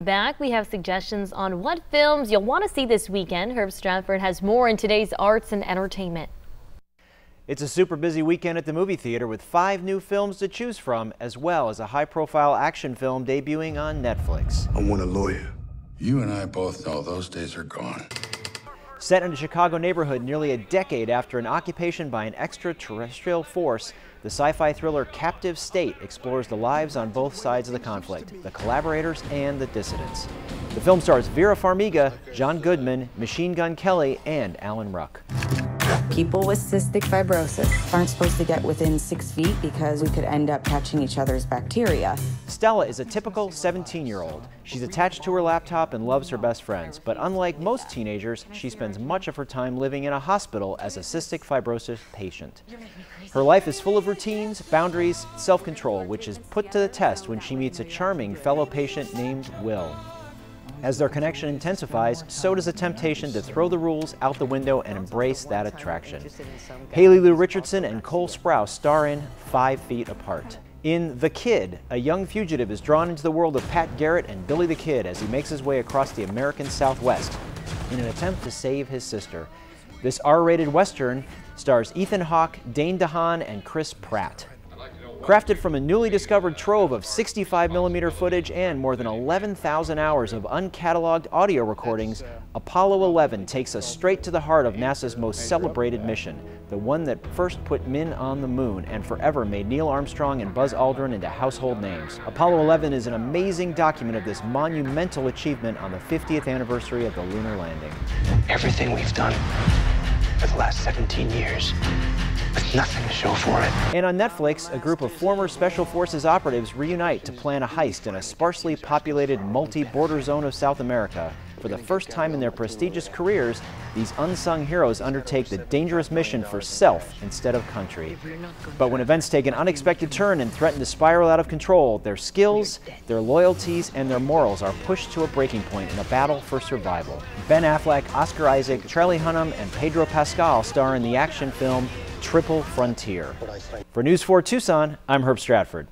Back, we have suggestions on what films you'll want to see this weekend. Herb Stratford has more in today's arts and entertainment. It's a super busy weekend at the movie theater with 5 new films to choose from, as well as a high-profile action film debuting on Netflix. I want a lawyer. You and I both know those days are gone. Set in a Chicago neighborhood nearly a decade after an occupation by an extraterrestrial force, the sci-fi thriller Captive State explores the lives on both sides of the conflict, the collaborators and the dissidents. The film stars Vera Farmiga, John Goodman, Machine Gun Kelly, and Alan Ruck. People with cystic fibrosis aren't supposed to get within 6 feet because we could end up catching each other's bacteria. Stella is a typical 17-year-old. She's attached to her laptop and loves her best friends, but unlike most teenagers, she spends much of her time living in a hospital as a cystic fibrosis patient. Her life is full of routines, boundaries, self-control, which is put to the test when she meets a charming fellow patient named Will. As their connection intensifies, so does a temptation to throw the rules out the window and embrace that attraction. Haley Lou Richardson and Cole Sprouse star in 5 Feet Apart. In The Kid, a young fugitive is drawn into the world of Pat Garrett and Billy the Kid as he makes his way across the American Southwest in an attempt to save his sister. This R-rated Western stars Ethan Hawke, Dane DeHaan, and Chris Pratt. Crafted from a newly discovered trove of 65mm footage and more than 11,000 hours of uncatalogued audio recordings, Apollo 11 takes us straight to the heart of NASA's most celebrated mission, the one that first put men on the moon and forever made Neil Armstrong and Buzz Aldrin into household names. Apollo 11 is an amazing document of this monumental achievement on the 50th anniversary of the lunar landing. Everything we've done for the last 17 years. With nothing to show for it. And on Netflix, a group of former Special Forces operatives reunite to plan a heist in a sparsely populated multi-border zone of South America. For the first time in their prestigious careers, these unsung heroes undertake the dangerous mission for self instead of country. But when events take an unexpected turn and threaten to spiral out of control, their skills, their loyalties, and their morals are pushed to a breaking point in a battle for survival. Ben Affleck, Oscar Isaac, Charlie Hunnam, and Pedro Pascal star in the action film Triple Frontier. For News 4 Tucson, I'm Herb Stratford.